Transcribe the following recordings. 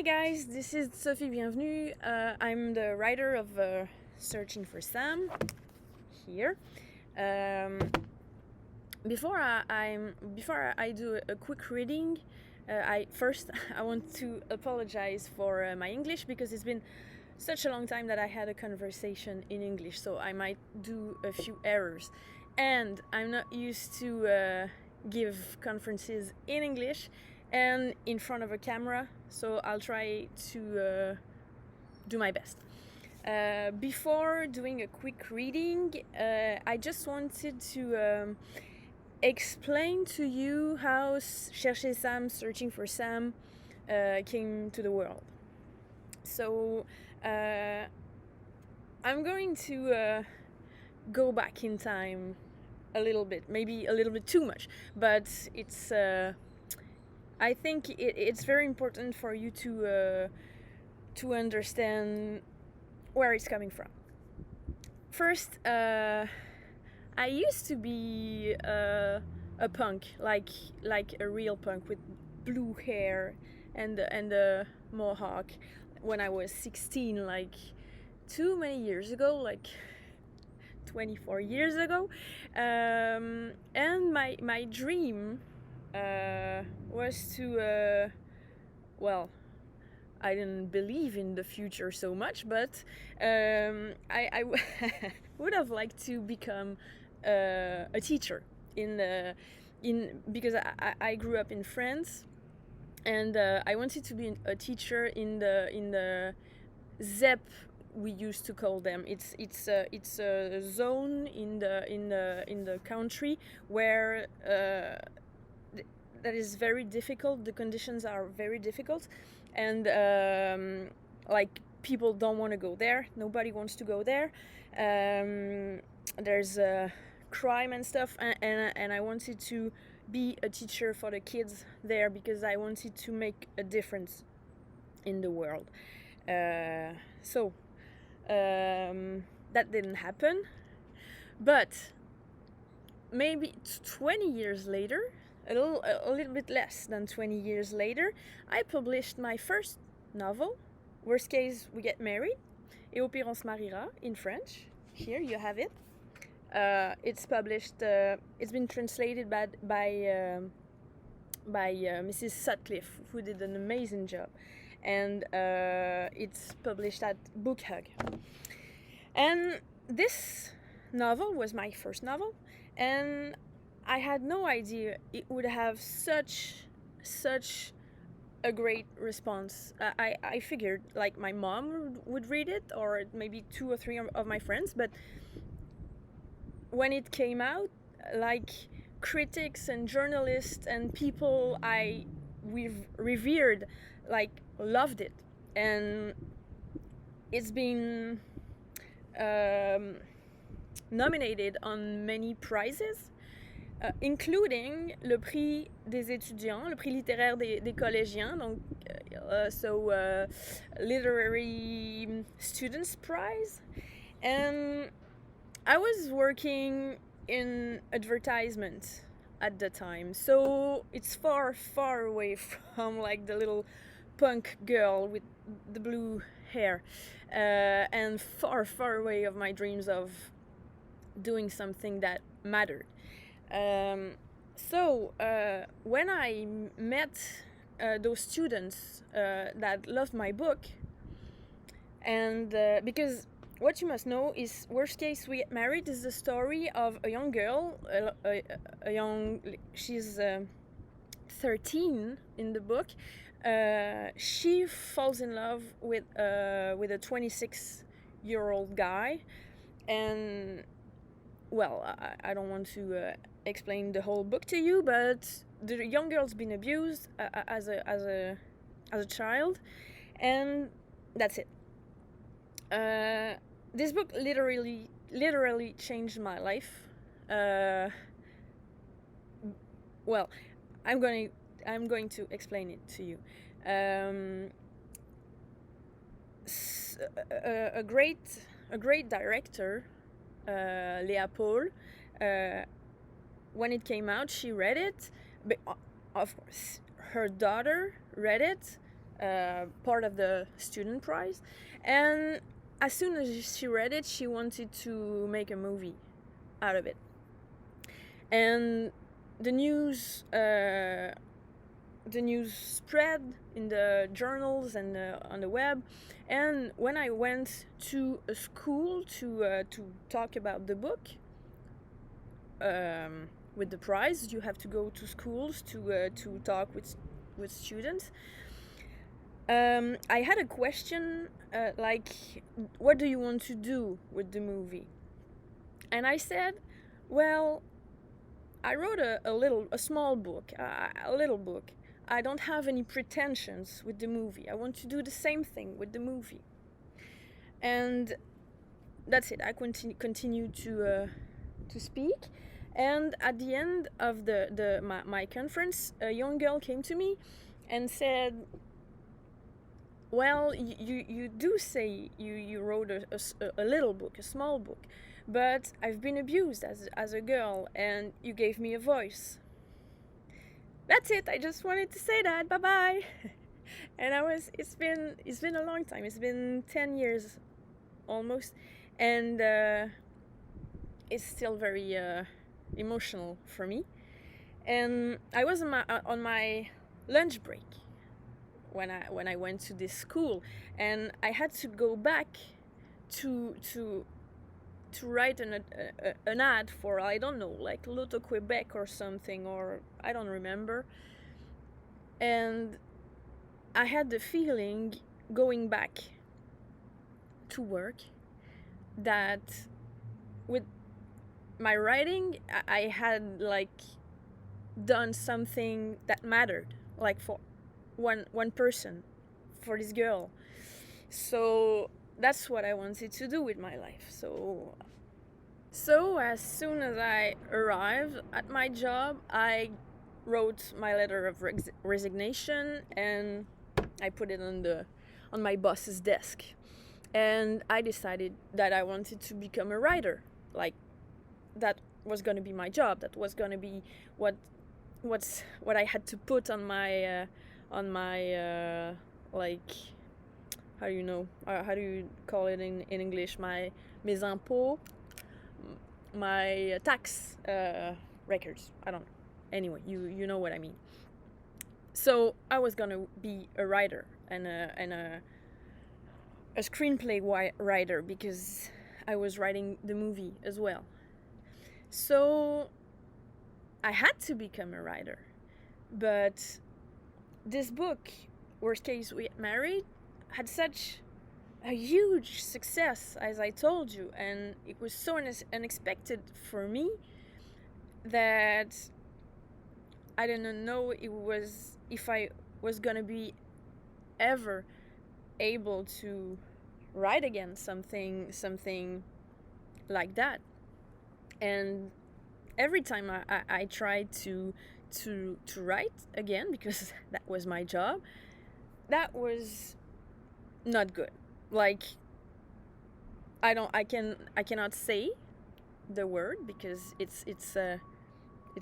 Hi guys, this is Sophie. Bienvenu. I'm the writer of Searching for Sam here. Um, before I do a quick reading, I want to apologize for my English because it's been such a long time that I had a conversation in English, so I might do a few errors. And I'm not used to give conferences in English and in front of a camera, so I'll try to do my best. Before doing a quick reading, I just wanted to explain to you how Chercher Sam, Searching for Sam came to the world. So I'm going to go back in time a little bit, maybe a little bit too much, but it's I think it's very important for you to understand where it's coming from. First, I used to be a punk, like a real punk with blue hair and a mohawk when I was 16, like too many years ago, like 24 years ago. And my dream was to well, I didn't believe in the future so much, but I would have liked to become a teacher because I grew up in France, and I wanted to be a teacher in the ZEP, we used to call them. It's a zone in the country where that is very difficult. The conditions are very difficult, and like people don't want to go there. Nobody wants to go there. There's crime and stuff, and I wanted to be a teacher for the kids there because I wanted to make a difference in the world. So that didn't happen, but maybe 20 years later, a little bit less than 20 years later, I published my first novel, Worst Case We Get Married, Et au pire on se mariera, in French. Here you have it. It's published, it's been translated by Mrs. Sutcliffe, who did an amazing job, and it's published at Book Hug. And this novel was my first novel, and I had no idea it would have such a great response. I figured like my mom would read it, or maybe 2 or 3 of my friends, but when it came out, like critics and journalists and people we've revered, like, loved it, and it's been nominated on many prizes, including le prix des étudiants, le prix littéraire des collégiens, donc literary students prize. And I was working in advertisement at the time, so it's far away from like the little punk girl with the blue hair, and far away of my dreams of doing something that mattered. So when I met those students that loved my book, and because what you must know is Worst Case We Get Married is the story of a young girl, she's 13 in the book. She falls in love with a 26-year-old guy, and well, I don't want to explain the whole book to you, but the young girl's been abused as a child, and that's it. This book literally changed my life. Well, I'm going to explain it to you. A great director, Léa Paul, when it came out, she read it. But of course, her daughter read it. part of the student prize. And as soon as she read it, she wanted to make a movie out of it. And the news spread in the journals and on the web. And when I went to a school to talk about the book, with the prize, you have to go to schools to talk with students. I had a question like, what do you want to do with the movie? And I said, well, I wrote a small book, a little book. I don't have any pretensions with the movie. I want to do the same thing with the movie. And that's it. I continue to speak. And at the end of my conference, a young girl came to me and said, well, you do say you wrote a little book, a small book, but I've been abused as a girl, and you gave me a voice. That's it. I just wanted to say that. Bye bye. And it's been a long time. It's been 10 years almost, and it's still very emotional for me. And I was on my lunch break when I went to this school, and I had to go back to write an ad for, I don't know, like Loto Quebec or something, or I don't remember. And I had the feeling going back to work that with my writing I had like done something that mattered, like for one person, for this girl. So that's what I wanted to do with my life. So as soon as I arrived at my job, I wrote my letter of resignation, and I put it on my boss's desk. And I decided that I wanted to become a writer. Like, that was going to be my job. That was going to be what I had to put on my like, how do you call it in English, my mes impôts, my tax records. I don't know. Anyway, you know what I mean. So I was gonna be a writer and a screenplay writer, because I was writing the movie as well. So I had to become a writer. But this book, Worst Case We Get Married, had such a huge success, as I told you, and it was so unexpected for me that I didn't know if I was gonna be ever able to write again something like that. And every time I tried to write again, because that was my job, that was not good. Like, I cannot say the word because it's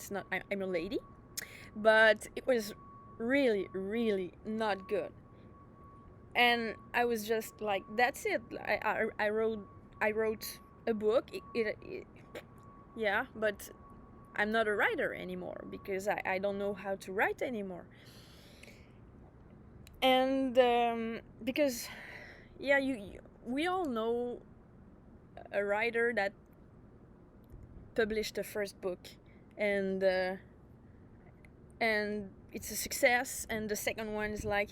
not, I'm a lady, but it was really, really not good. And I was just like, that's it. I wrote a book. Yeah, but I'm not a writer anymore, because I don't know how to write anymore. And because, yeah, we all know a writer that published the first book, and it's a success, and the second one is like,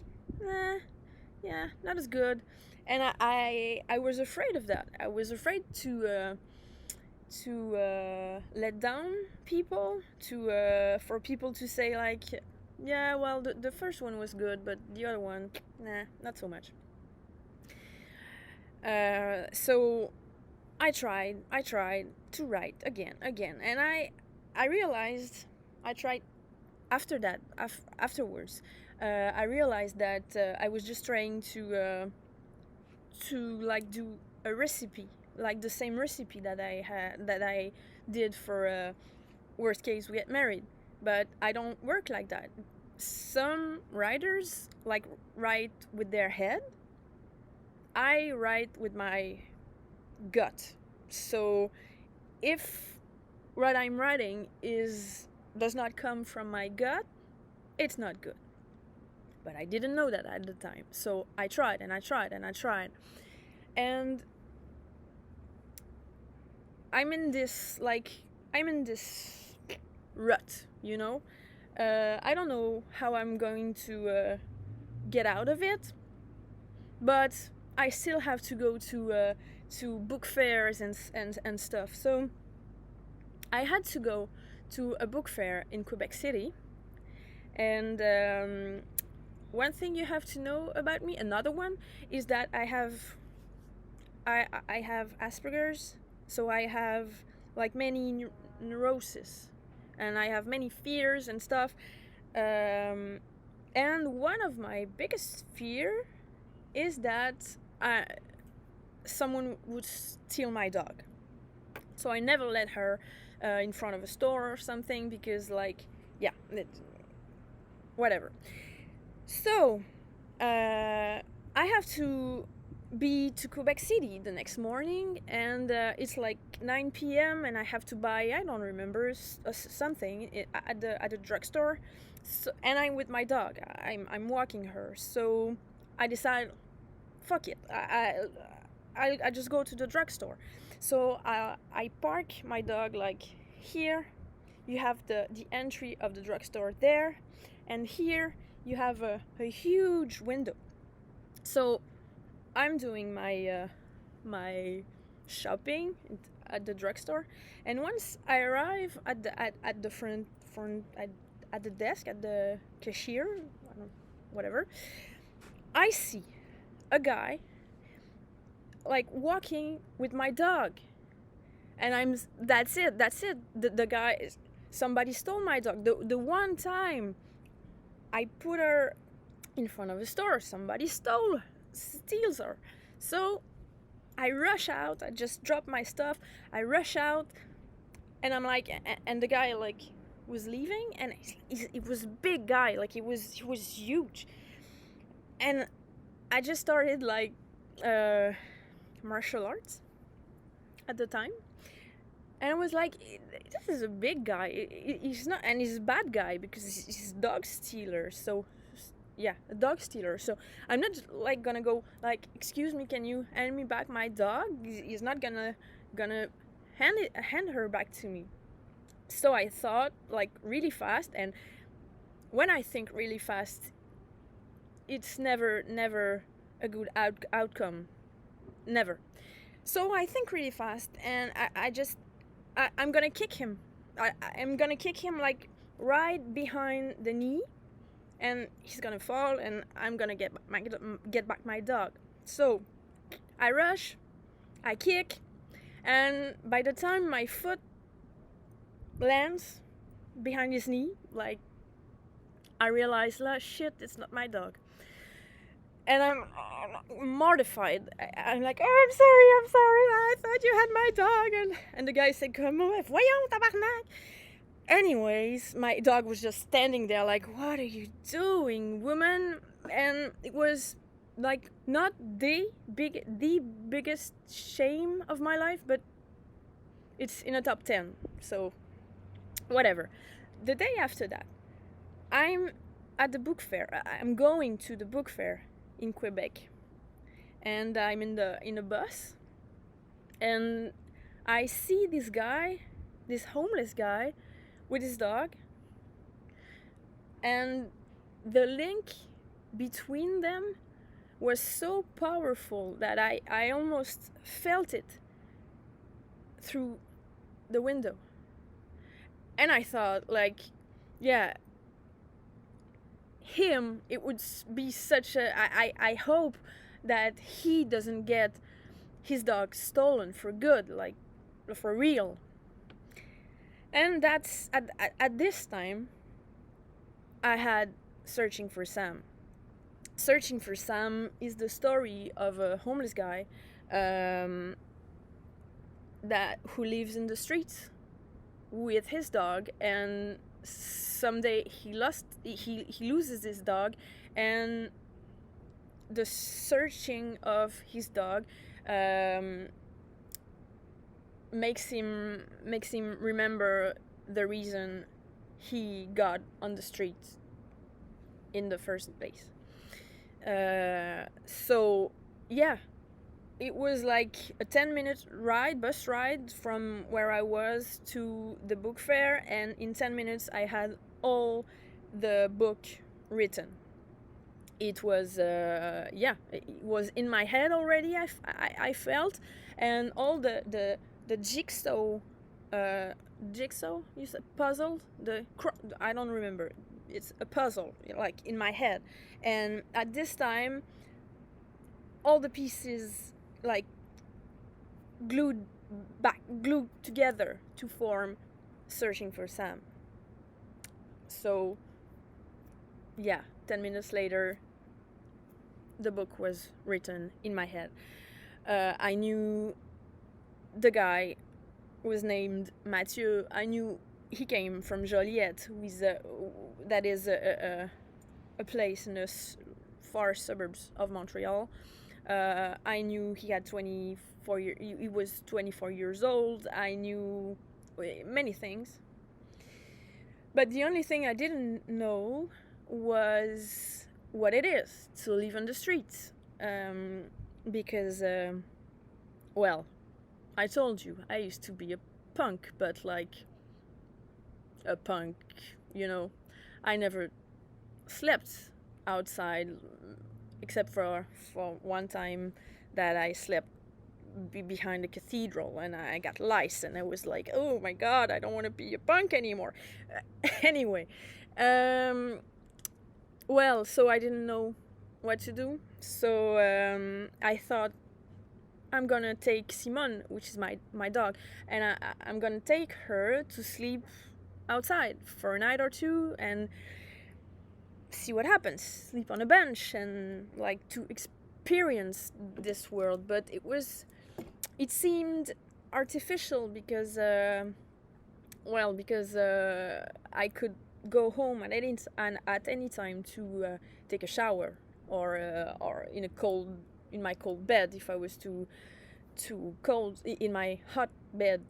yeah, not as good. And I was afraid of that. I was afraid to let down people, for people to say like, yeah, well, the first one was good, but the other one, nah, not so much. So I tried to write again, and I realized, I tried after that, afterwards, I realized that I was just trying to like do a recipe, like the same recipe that I did for Worst Case We Get Married, but I don't work like that. some writers like write with their head. I write with my gut. So if what I'm writing does not come from my gut, it's not good. But I didn't know that at the time. So I tried and I tried and I tried. And I'm in this rut, you know? I don't know how I'm going to get out of it, but I still have to go to book fairs and stuff. So I had to go to a book fair in Quebec City. And one thing you have to know about me, another one, is that I have Asperger's, so I have like many neuroses, and I have many fears and stuff. And one of my biggest fear is that someone would steal my dog. So I never let her in front of a store or something because, like, yeah, whatever. So I have to be to Quebec City the next morning, and it's like 9 p.m. and I have to buy, I don't remember, something at the drugstore. So, and I'm with my dog. I'm walking her. So I decide, fuck it. I just go to the drugstore. So I park my dog like here. You have the entry of the drugstore there, and here you have a huge window. So I'm doing my shopping at the drugstore, and once I arrive at the front at the desk, at the cashier, whatever, I see a guy like walking with my dog, and that's it. The guy is, somebody stole my dog. The one time I put her in front of a store, somebody steals her. So I rush out. I just drop my stuff. I rush out, and I'm like, and the guy like was leaving, and he was a big guy, like he was huge, and I just started like martial arts at the time, and I was like, this is a big guy. He's not, and he's a bad guy because he's a dog stealer. So yeah, a dog stealer. So I'm not like gonna go like, excuse me, can you hand me back my dog? He's not gonna hand her back to me. So I thought like really fast, and when I think really fast, it's never a good outcome, never. So I think really fast, and I'm gonna kick him. I'm gonna kick him like right behind the knee, and he's gonna fall, and I'm gonna get back my dog. So I rush, I kick, and by the time my foot lands behind his knee, like, I realize, like, shit, it's not my dog. And I'm mortified. I'm like, oh, I'm sorry, I thought you had my dog. And the guy said, come on, voyons, tabarnak. Anyways, my dog was just standing there like, what are you doing, woman? And it was like not the biggest shame of my life, but it's in a top 10. So whatever. The day after that, I'm at the book fair. I'm going to the book fair in Quebec, and I'm in a bus, and I see this homeless guy with his dog, and the link between them was so powerful that I almost felt it through the window. And I thought, like, yeah, him, it would be such a, I hope that he doesn't get his dog stolen for good, like for real. And that's at this time I had Searching for Sam. Searching for Sam is the story of a homeless guy who lives in the streets with his dog, and someday he loses his dog, and the searching of his dog um, makes him remember the reason he got on the street in the first place. So yeah, it was like a 10-minute bus ride from where I was to the book fair, and in 10 minutes I had all the book written. It was it was in my head already. I felt, and all the jigsaw you said puzzle, I don't remember, it's a puzzle like in my head, and at this time all the pieces like glued together to form Searching for Sam. So yeah, 10 minutes later the book was written in my head. I knew the guy was named Mathieu. I knew he came from Joliette, that is a place in the far suburbs of Montreal. I knew he had 24 years. He was 24 years old. I knew many things, but the only thing I didn't know was what it is to live on the streets. Because, well, I told you I used to be a punk, but like a punk, I never slept outside, except for one time that I slept behind the cathedral and I got lice, and I was like, oh my god, I don't want to be a punk anymore. Anyway, well, so I didn't know what to do, so I thought I'm gonna take Simone, which is my dog, and I'm gonna take her to sleep outside for a night or two and see what happens, sleep on a bench, and like to experience this world. But it seemed artificial because I could go home at any time to take a shower, or in my cold bed if I was too cold, in my hot bed,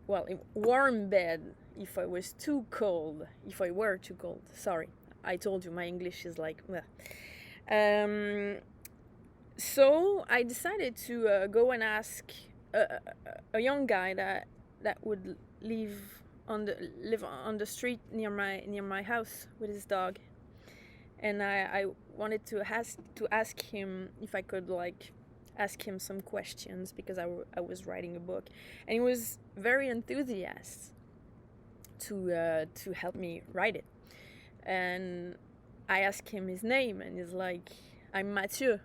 well, in warm bed if I was too cold, if I were too cold. Sorry, I told you my English is like so I decided to go and ask a young guy that would live on the street near my house with his dog, and I wanted to ask him if I could like ask him some questions, because I was writing a book, and he was very enthusiastic to help me write it. And I asked him his name, and he's like, I'm Mathieu.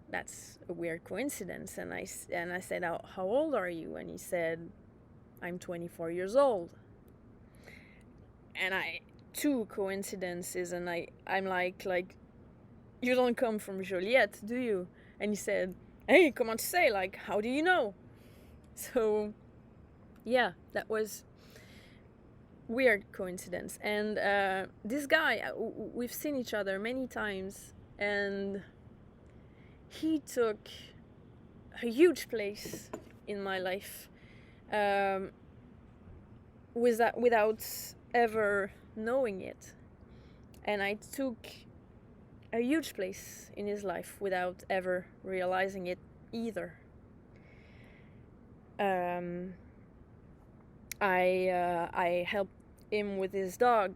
That's a weird coincidence. And I said, how old are you? And he said, I'm 24 years old. And two coincidences, and I'm like, you don't come from Joliette, do you? And he said, hey, comment tu sais? Like, how do you know? So, yeah, that was weird coincidence. And this guy, we've seen each other many times, and he took a huge place in my life, without ever knowing it, and I took a huge place in his life without ever realizing it either. I helped him with his dog,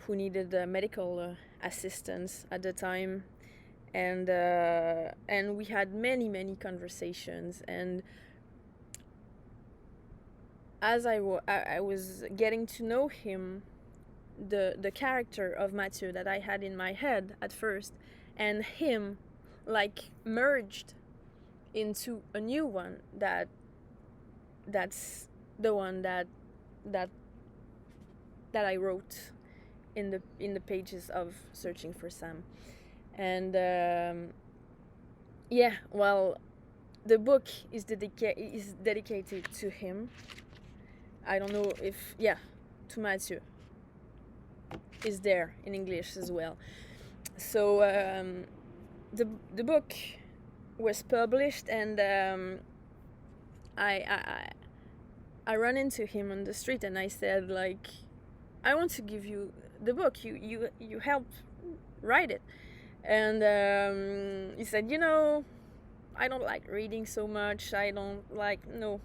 who needed medical assistance at the time, and we had many conversations. And as I was getting to know him, the character of Mathieu that I had in my head at first, and him, like, merged into a new one that's the one that I wrote in the pages of Searching for Sam. And well, the book is dedicated to him. I don't know if to Mathieu is there in English as well. So the book was published, and I ran into him on the street, and I said, like, I want to give you the book. You helped write it. And he said, I don't like reading so much. I don't like, no.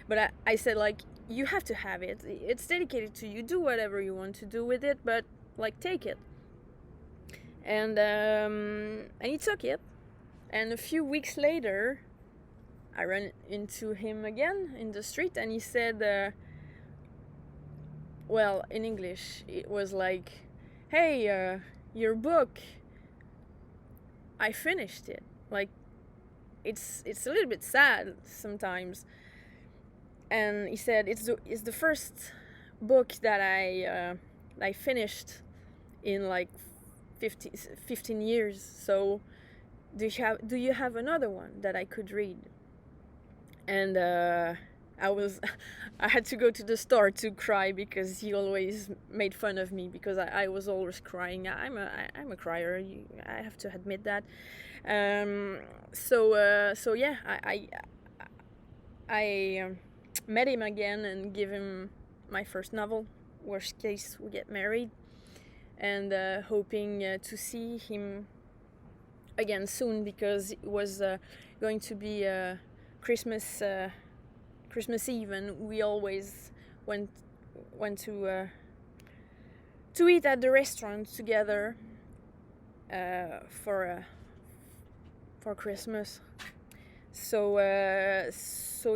But I said, like, you have to have it. It's dedicated to you. Do whatever you want to do with it, but, like, take it. And he took it. And a few weeks later, I ran into him again in the street, and he said, well, in English, it was like, hey, your book, I finished it. Like, it's a little bit sad sometimes. And he said, it's the first book that I finished in like 15 years. So do you have another one that I could read? And I had to go to the store to cry, because he always made fun of me because I was always crying. I'm a crier. I have to admit that. So yeah, I met him again and gave him my first novel. Worst case, we get married, and hoping to see him again soon, because it was going to be Christmas Eve, and we always went to eat at the restaurant together for Christmas. So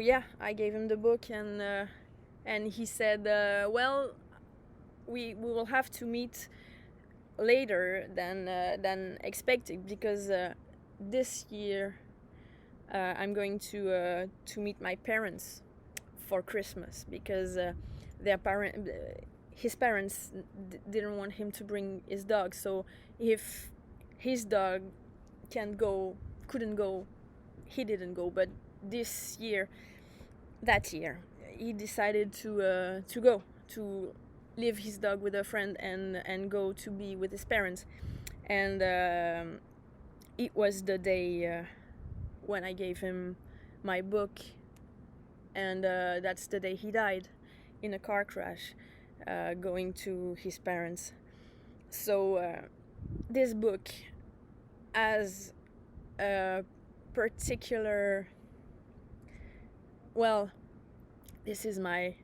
yeah, I gave him the book, and he said, well, we will have to meet later than expected, because this year I'm going to meet my parents for Christmas, because his parents didn't want him to bring his dog. So if his dog couldn't go, he didn't go. But that year, he decided to go to leave his dog with a friend and go to be with his parents. And it was the day when I gave him my book, and that's the day he died in a car crash going to his parents. So this book has a particular, well, this is my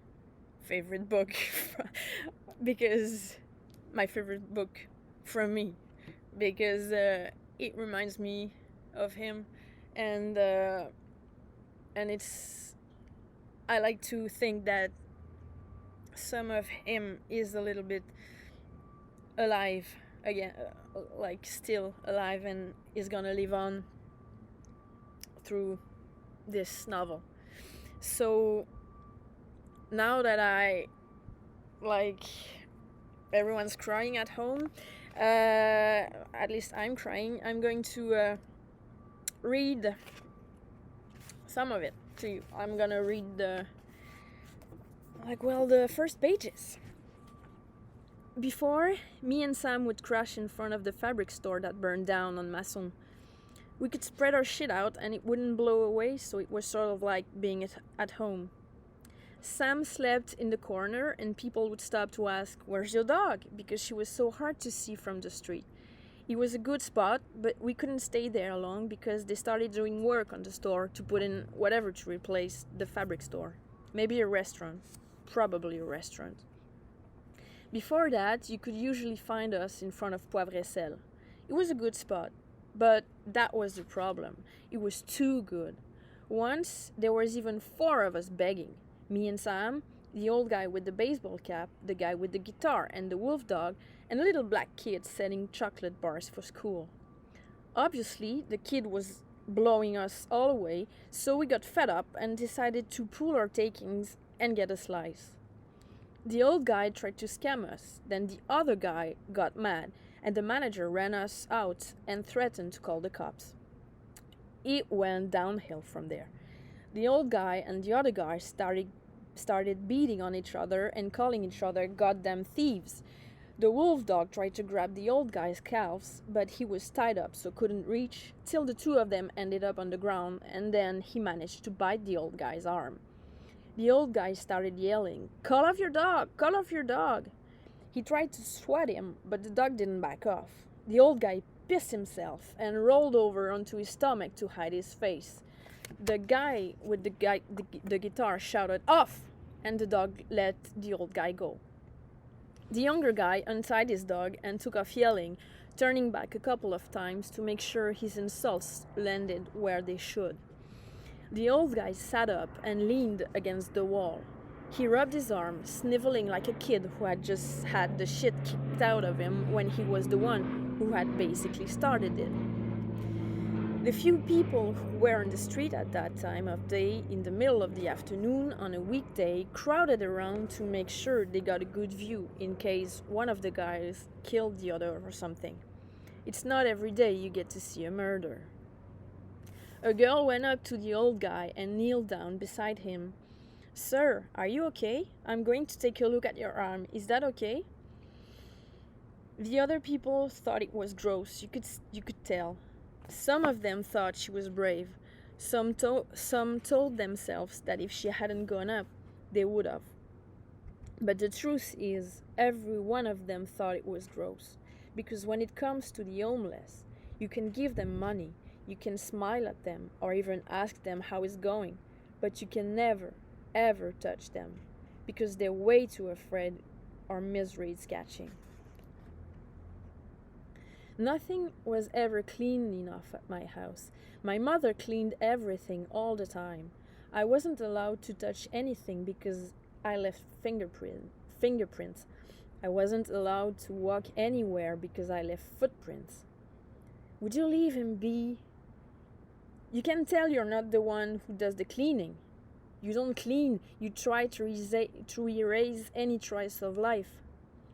favorite book because my favorite book from me, because it reminds me of him, and it's, I like to think that some of him is a little bit alive again, like still alive, and is gonna live on through this novel. So now that everyone's crying at home, at least I'm crying, I'm going to read some of it to you. I'm gonna read the first pages. Before, me and Sam would crash in front of the fabric store that burned down on Masson. We could spread our shit out and it wouldn't blow away, so it was sort of like being at home. Sam slept in the corner, and people would stop to ask, "Where's your dog?" because she was so hard to see from the street. It was a good spot, but we couldn't stay there long because they started doing work on the store to put in whatever to replace the fabric store. Maybe a restaurant. Probably a restaurant. Before that, you could usually find us in front of Poivre et Sel. It was a good spot, but that was the problem. It was too good. Once, there was even 4 of us begging. Me and Sam, the old guy with the baseball cap, the guy with the guitar and the wolf dog, and a little black kid selling chocolate bars for school. Obviously, the kid was blowing us all away, so we got fed up and decided to pool our takings and get a slice. The old guy tried to scam us, then the other guy got mad, and the manager ran us out and threatened to call the cops. It went downhill from there. The old guy and the other guy started started beating on each other and calling each other goddamn thieves. The wolf dog tried to grab the old guy's calves, but he was tied up so couldn't reach, till the two of them ended up on the ground, and then he managed to bite the old guy's arm. The old guy started yelling, "Call off your dog! Call off your dog!" He tried to swat him, but the dog didn't back off. The old guy pissed himself and rolled over onto his stomach to hide his face. The guy with the guitar shouted, "Off!" and the dog let the old guy go. The younger guy untied his dog and took off yelling, turning back a couple of times to make sure his insults landed where they should. The old guy sat up and leaned against the wall. He rubbed his arm, sniveling like a kid who had just had the shit kicked out of him when he was the one who had basically started it. The few people who were on the street at that time of day, in the middle of the afternoon on a weekday, crowded around to make sure they got a good view in case one of the guys killed the other or something. It's not every day you get to see a murder. A girl went up to the old guy and kneeled down beside him. "Sir, are you okay? I'm going to take a look at your arm. Is that okay?" The other people thought it was gross. You could tell. Some of them thought she was brave. Some told themselves that if she hadn't gone up, they would have. But the truth is, every one of them thought it was gross. Because when it comes to the homeless, you can give them money, you can smile at them, or even ask them how it's going, but you can never, ever touch them, because they're way too afraid or misery is catching. Nothing was ever clean enough at my house. My mother cleaned everything all the time. I wasn't allowed to touch anything because I left fingerprints. I wasn't allowed to walk anywhere because I left footprints. Would you leave him be? You can tell you're not the one who does the cleaning. You don't clean, you try to erase any trace of life.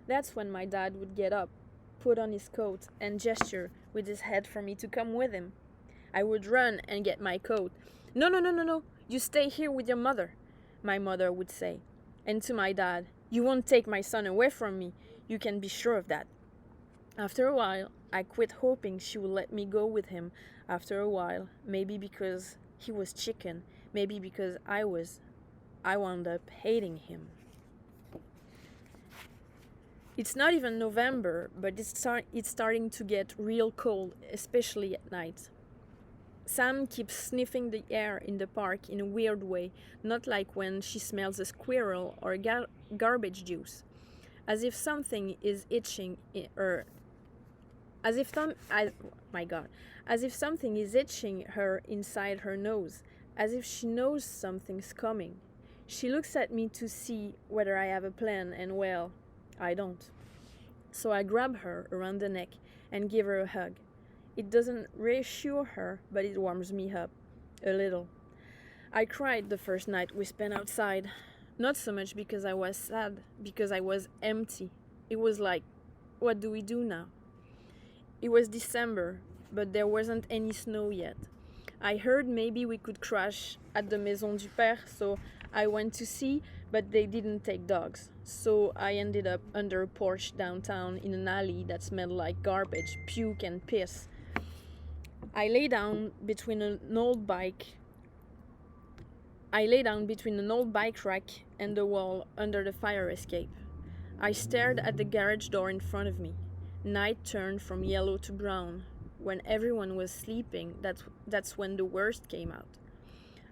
That's when my dad would get up, put on his coat, and gesture with his head for me to come with him. I would run and get my coat. No, you stay here with your mother," my mother would say. And to my dad, "You won't take my son away from me, you can be sure of that." After a while, I quit hoping she would let me go with him. After a while, maybe because he was chicken, maybe because I wound up hating him. It's not even November, but it's starting to get real cold, especially at night. Sam keeps sniffing the air in the park in a weird way, not like when she smells a squirrel or garbage juice. As if something is itching as if something is itching her inside her nose, as if she knows something's coming. She looks at me to see whether I have a plan, and well, I don't. So I grab her around the neck and give her a hug. It doesn't reassure her, but it warms me up a little. I cried the first night we spent outside. Not so much because I was sad, because I was empty. It was like, what do we do now? It was December, but there wasn't any snow yet. I heard maybe we could crash at the Maison du Père, so I went to see, but they didn't take dogs. So I ended up under a porch downtown in an alley that smelled like garbage, puke and piss. I lay down between an old bike rack and the wall under the fire escape. I stared at the garage door in front of me. Night turned from yellow to brown. When everyone was sleeping, that's when the worst came out.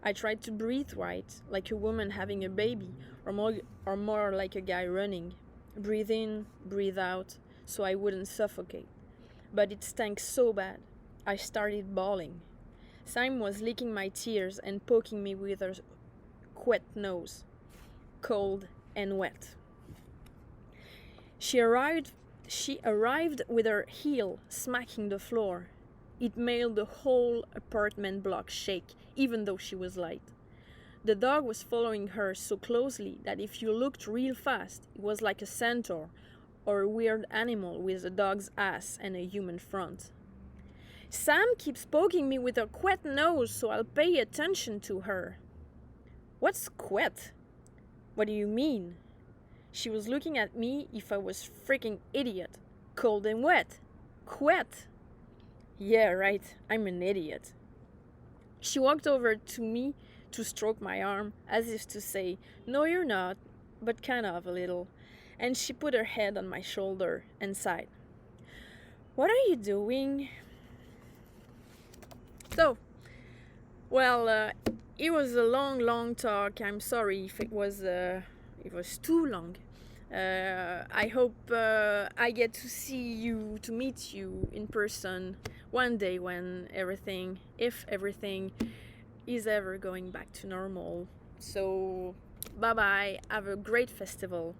I tried to breathe right, like a woman having a baby, or more like a guy running. Breathe in, breathe out, so I wouldn't suffocate. But it stank so bad. I started bawling. Sam was licking my tears and poking me with her wet nose, cold and wet. She arrived with her heel smacking the floor. It made the whole apartment block shake, even though she was light. The dog was following her so closely that if you looked real fast, it was like a centaur or a weird animal with a dog's ass and a human front. Sam keeps poking me with her wet nose, so I'll pay attention to her. What's quet? What do you mean? She was looking at me if I was freaking idiot. Cold and wet. Wet. Yeah, right, I'm an idiot. She walked over to me to stroke my arm, as if to say, no, you're not, but kind of a little. And she put her head on my shoulder and sighed. What are you doing? So, well, it was a long talk. I'm sorry if it was too long. I hope I get to see you, to meet you in person one day when if everything is ever going back to normal. So, bye bye. Have a great festival.